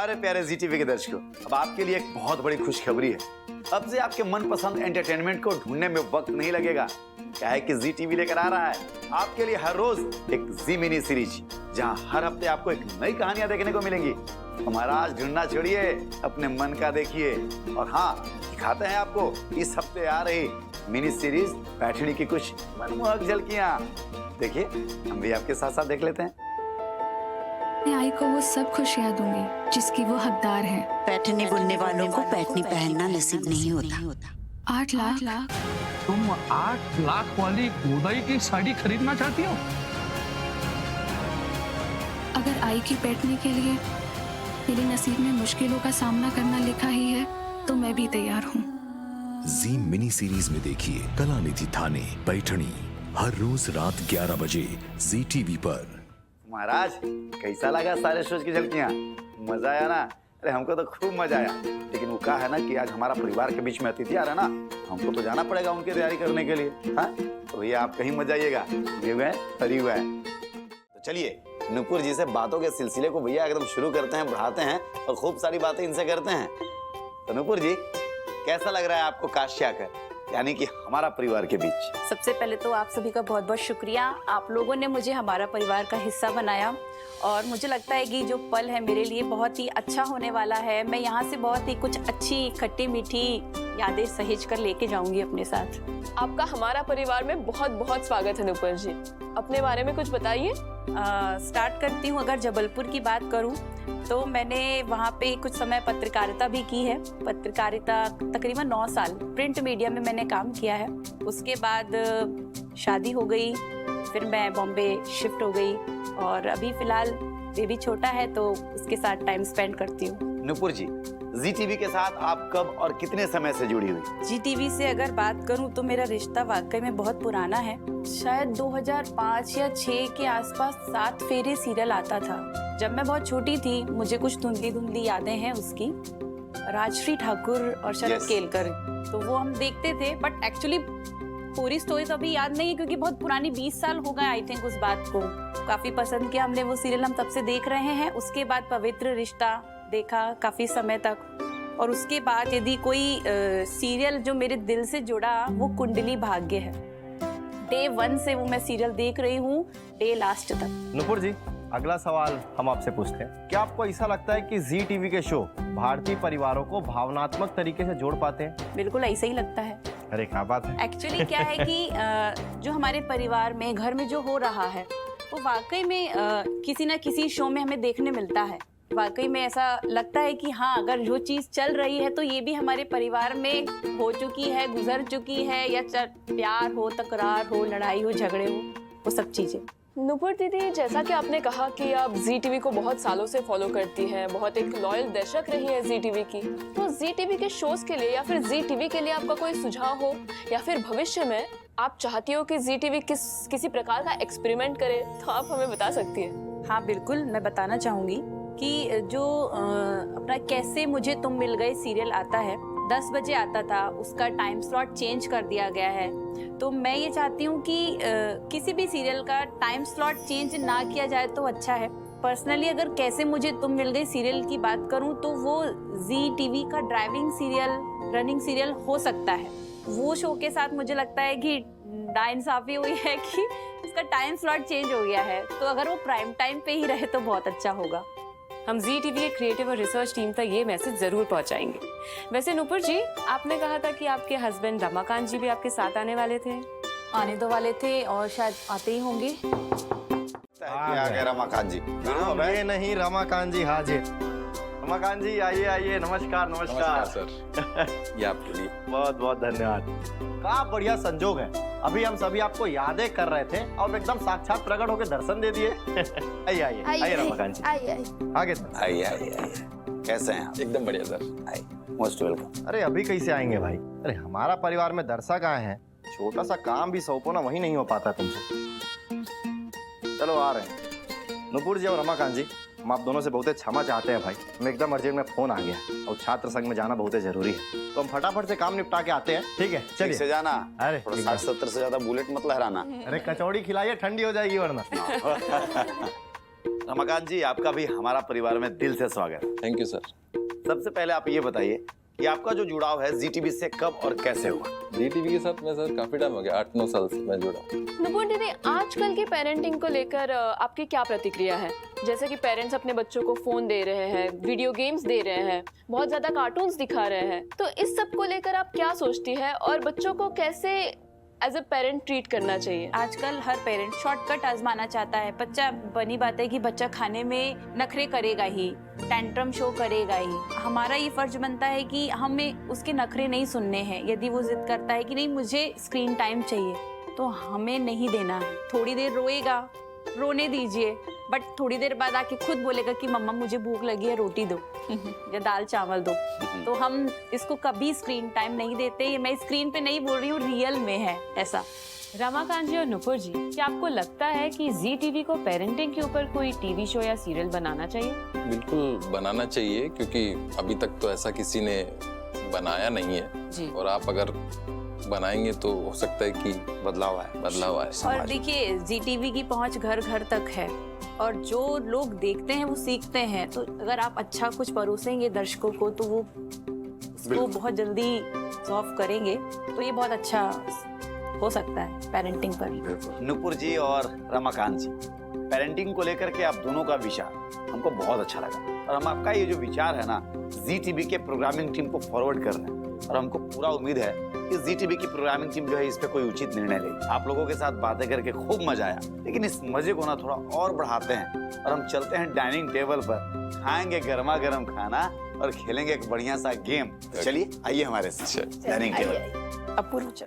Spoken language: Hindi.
प्यारे प्यारे जी टीवी के दर्शकों, अब आपके लिए एक बहुत बड़ी खुशखबरी है। अब से आपके मनपसंद एंटरटेनमेंट को ढूंढने में वक्त नहीं लगेगा। क्या है कि जी टीवी लेकर आ रहा है आपके लिए हर रोज एक जी मिनी सीरीज, जहां हर हफ्ते आपको एक नई कहानियां देखने को मिलेंगी। तो महाराज ढूंढना छोड़िए, अपने मन का देखिए। और हाँ, दिखाते हैं आपको इस हफ्ते आ रही मिनी सीरीज पैठणी की कुछ मनमोहक झलकियां। देखिए, हम भी आपके साथ साथ देख लेते हैं। मैं आई को वो सब खुशियां दूंगी जिसकी वो हकदार है। पैठनी बुनने वालों को पैठनी पहनना नसीब नहीं होता। 8 लाख। तुम 8 लाख वाली गोदाई की साड़ी खरीदना चाहती हो? अगर आई की पैठनी के लिए मेरे नसीब में मुश्किलों का सामना करना लिखा ही है तो मैं भी तैयार हूँ। जी मिनी सीरीज में देखिए कलानिधि थाने पैठणी हर रोज रात 11 बजे जी टीवी पर। महाराज कैसा लगा सारे शोज की झलकियां? मजा आया ना? अरे हमको तो खूब मजा आया। लेकिन वो कहा है ना कि आज हमारा परिवार के बीच में अतिथि आ रहा है ना, हमको तो जाना पड़ेगा उनकी तैयारी करने के लिए। हाँ, तो भैया आप कहीं मत जाइएगा, ये हुआ है तरी हुआ है। तो चलिए नुपुर जी से बातों के सिलसिले को भैया एकदम शुरू करते हैं, बढ़ाते हैं और खूब सारी बातें इनसे करते हैं। तो नुपुर जी, कैसा लग रहा है आपको काशी आकर, यानी कि हमारा परिवार के बीच? सबसे पहले तो आप सभी का बहुत बहुत शुक्रिया। आप लोगों ने मुझे हमारा परिवार का हिस्सा बनाया और मुझे लगता है कि जो पल है मेरे लिए बहुत ही अच्छा होने वाला है। मैं यहाँ से बहुत ही कुछ अच्छी खट्टी मीठी यादें सहेज कर लेके जाऊंगी अपने साथ। आपका हमारा परिवार में बहुत बहुत स्वागत है नुपुर जी। अपने बारे में कुछ बताइए। स्टार्ट करती हूँ। अगर जबलपुर की बात करूँ तो मैंने वहाँ पे कुछ समय पत्रकारिता भी की है। पत्रकारिता तकरीबन 9 साल प्रिंट मीडिया में मैंने काम किया है। उसके बाद शादी हो गई, फिर मैं बॉम्बे शिफ्ट हो गई और अभी फिलहाल बेबी छोटा है तो उसके साथ टाइम स्पेंड करती हूँ। नुपुर जी, जी टीवी के साथ आप कब और कितने समय से जुड़ी हुई? जी टीवी से अगर बात करूं तो मेरा रिश्ता वाकई में बहुत पुराना है। शायद 2005 या 6 के आसपास 7 फेरे सीरियल आता था। जब मैं बहुत छोटी थी, मुझे कुछ धुंधली धुंधली यादें हैं उसकी। राजश्री ठाकुर और शरद केलकर, तो वो हम देखते थे। बट एक्चुअली पूरी स्टोरी तो अभी याद नहीं है क्योंकि बहुत पुरानी, 20 साल हो गए आई थिंक उस बात को। काफी पसंद किया हमने वो सीरियल, हम तब से देख रहे हैं। उसके बाद पवित्र रिश्ता देखा काफी समय तक। और उसके बाद यदि कोई सीरियल जो मेरे दिल से जुड़ा वो कुंडली भाग्य है। डे 1 से वो मैं सीरियल देख रही हूँ, डे लास्ट तक। नुपुर जी, अगला सवाल हम आपसे पूछते हैं, क्या आपको ऐसा लगता है कि जी टीवी के शो भारतीय परिवारों को भावनात्मक तरीके से जोड़ पाते हैं? बिल्कुल ऐसा ही लगता है। अरे क्या बात है। एक्चुअली क्या है कि जो हमारे परिवार में, घर में जो हो रहा है वो वाकई में किसी न किसी शो में हमें देखने मिलता है। वाकई में ऐसा लगता है कि हाँ, अगर जो चीज चल रही है तो ये भी हमारे परिवार में हो चुकी है, गुजर चुकी है। या प्यार हो, तकरार हो, लड़ाई हो, झगड़े हो, वो सब चीजें। नुपुर दीदी, जैसा कि आपने कहा कि आप जी टीवी को बहुत सालों से फॉलो करती हैं, बहुत एक लॉयल दर्शक रही है जी टीवी की, तो जी टीवी के शोज के लिए या फिर जी टीवी के लिए आपका कोई सुझाव हो, या फिर भविष्य में आप चाहती हो कि जी टीवी किसी प्रकार का एक्सपेरिमेंट करे, तो आप हमें बता सकती है। हाँ बिल्कुल, मैं बताना चाहूंगी कि जो अपना कैसे मुझे तुम मिल गए सीरियल आता है, 10 बजे आता था, उसका टाइम स्लॉट चेंज कर दिया गया है। तो मैं ये चाहती हूँ कि किसी भी सीरियल का टाइम स्लॉट चेंज ना किया जाए तो अच्छा है। पर्सनली अगर कैसे मुझे तुम मिल गई सीरियल की बात करूँ तो वो जी टीवी का ड्राइविंग सीरियल, रनिंग सीरियल हो सकता है। वो शो के साथ मुझे लगता है कि नाइंसाफी हुई है कि उसका टाइम स्लॉट चेंज हो गया है। तो अगर वो प्राइम टाइम पे ही रहे तो बहुत अच्छा होगा। हम जी टीवी के क्रिएटिव और रिसर्च टीम तक ये मैसेज जरूर पहुंचाएंगे। वैसे नुपुर जी, आपने कहा था कि आपके हस्बैंड रमाकांत जी भी आपके साथ आने वाले थे। आने तो वाले थे और शायद आते ही होंगे। आ गया रमाकांत जी। ये नहीं, रमाकांत जी हाजिर। रमाकांत जी आइए आइए, नमस्कार। नमस्कार सर। ये आपके लिए बहुत बहुत धन्यवाद। क्या बढ़िया संजोग है, अभी हम सभी आपको यादें कर रहे थे और एकदम साक्षात प्रकट होकर दर्शन दे दिए। आइए आइए आइए रमाकांत जी, आगे सर। आइए आइए आइए, कैसे हैं आप? एकदम बढ़िया सर। आइए, मोस्ट वेलकम। अरे अभी कैसे आएंगे भाई? अरे हमारा परिवार में दर्शक आए हैं, छोटा सा काम भी सौंपना वही नहीं हो पाता तुमसे। चलो आ रहे हैं। नुपुर जी और रमाकांत जी, हम आप दोनों से बहुत क्षमा चाहते हैं भाई, मैं एकदम अर्जेंट में फोन आ गया और छात्र संघ में जाना बहुत जरूरी है, तो हम फटाफट से काम निपटा के आते हैं। ठीक है, ठीक चलिए। से जाना। अरे 60-70 से ज्यादा बुलेट मत लहराना। अरे कचौड़ी खिलाइए, ठंडी हो जाएगी वरना। रमाकांत जी, आपका भी हमारा परिवार में दिल से स्वागत है। Thank you sir. सबसे पहले आप ये बताइए कि आपका जो जुड़ाव है जी टीवी से कब और कैसे हुआ? जी टीवी के साथ मैं सर काफी टाइम हो गया, 8-9 साल से मैं जुड़ा हूँ। नुपुर दीदी, आजकल के पेरेंटिंग को लेकर आपकी क्या प्रतिक्रिया है? जैसे कि पेरेंट्स अपने बच्चों को फोन दे रहे हैं, वीडियो गेम्स दे रहे हैं, बहुत ज्यादा कार्टून्स दिखा रहे हैं, तो इस सब को लेकर आप क्या सोचती है और बच्चों को कैसे एज अ पेरेंट ट्रीट करना चाहिए? आजकल हर पेरेंट शॉर्टकट आजमाना चाहता है। बच्चा, बनी बात है कि बच्चा खाने में नखरे करेगा ही, टेंट्रम शो करेगा ही। हमारा ये फर्ज बनता है कि हमें उसके नखरे नहीं सुनने हैं। यदि वो जिद करता है कि नहीं मुझे स्क्रीन टाइम चाहिए, तो हमें नहीं देना है। थोड़ी देर रोएगा, रोने दीजिए, बट थोड़ी देर बाद आके खुद बोलेगा कि मम्मा मुझे भूख लगी है, रोटी दो या दाल चावल दो। तो हम इसको कभी स्क्रीन टाइम नहीं देते। ये मैं स्क्रीन पे नहीं बोल रही हूँ, रियल में है ऐसा। रमाकांत जी और नुपुर जी, क्या आपको लगता है कि जी टीवी को पेरेंटिंग के ऊपर कोई टीवी शो या सीरियल बनाना चाहिए? बिल्कुल बनाना चाहिए, क्योंकि अभी तक तो ऐसा किसी ने बनाया नहीं है जी। और आप अगर बनाएंगे तो हो सकता है कि बदलाव आए। और देखिए, जी टीवी की पहुंच घर घर तक है और जो लोग देखते हैं वो सीखते हैं। तो अगर आप अच्छा कुछ परोसेंगे दर्शकों को, तो वो उसको बहुत जल्दी सॉल्व करेंगे। तो ये बहुत अच्छा हो सकता है पेरेंटिंग पर। नुपुर जी और रमाकांत जी, पेरेंटिंग को लेकर के आप दोनों का विचार हमको बहुत अच्छा लगा और हम आपका ये जो विचार है ना, जी टीवी के प्रोग्रामिंग टीम को फॉरवर्ड कर रहे हैं और हमको पूरा उम्मीद है कि जी टीवी की प्रोग्रामिंग टीम जो है इस पे कोई उचित निर्णय लेगी। आप लोगों के साथ बातें करके खूब मजा आया, लेकिन इस मजे को ना थोड़ा और बढ़ाते हैं और हम चलते हैं डाइनिंग टेबल पर, खाएंगे गर्मा गर्म खाना और खेलेंगे एक बढ़िया सा गेम। चलिए आइए हमारे साथ डाइनिंग टेबल। अपूर्व, चल।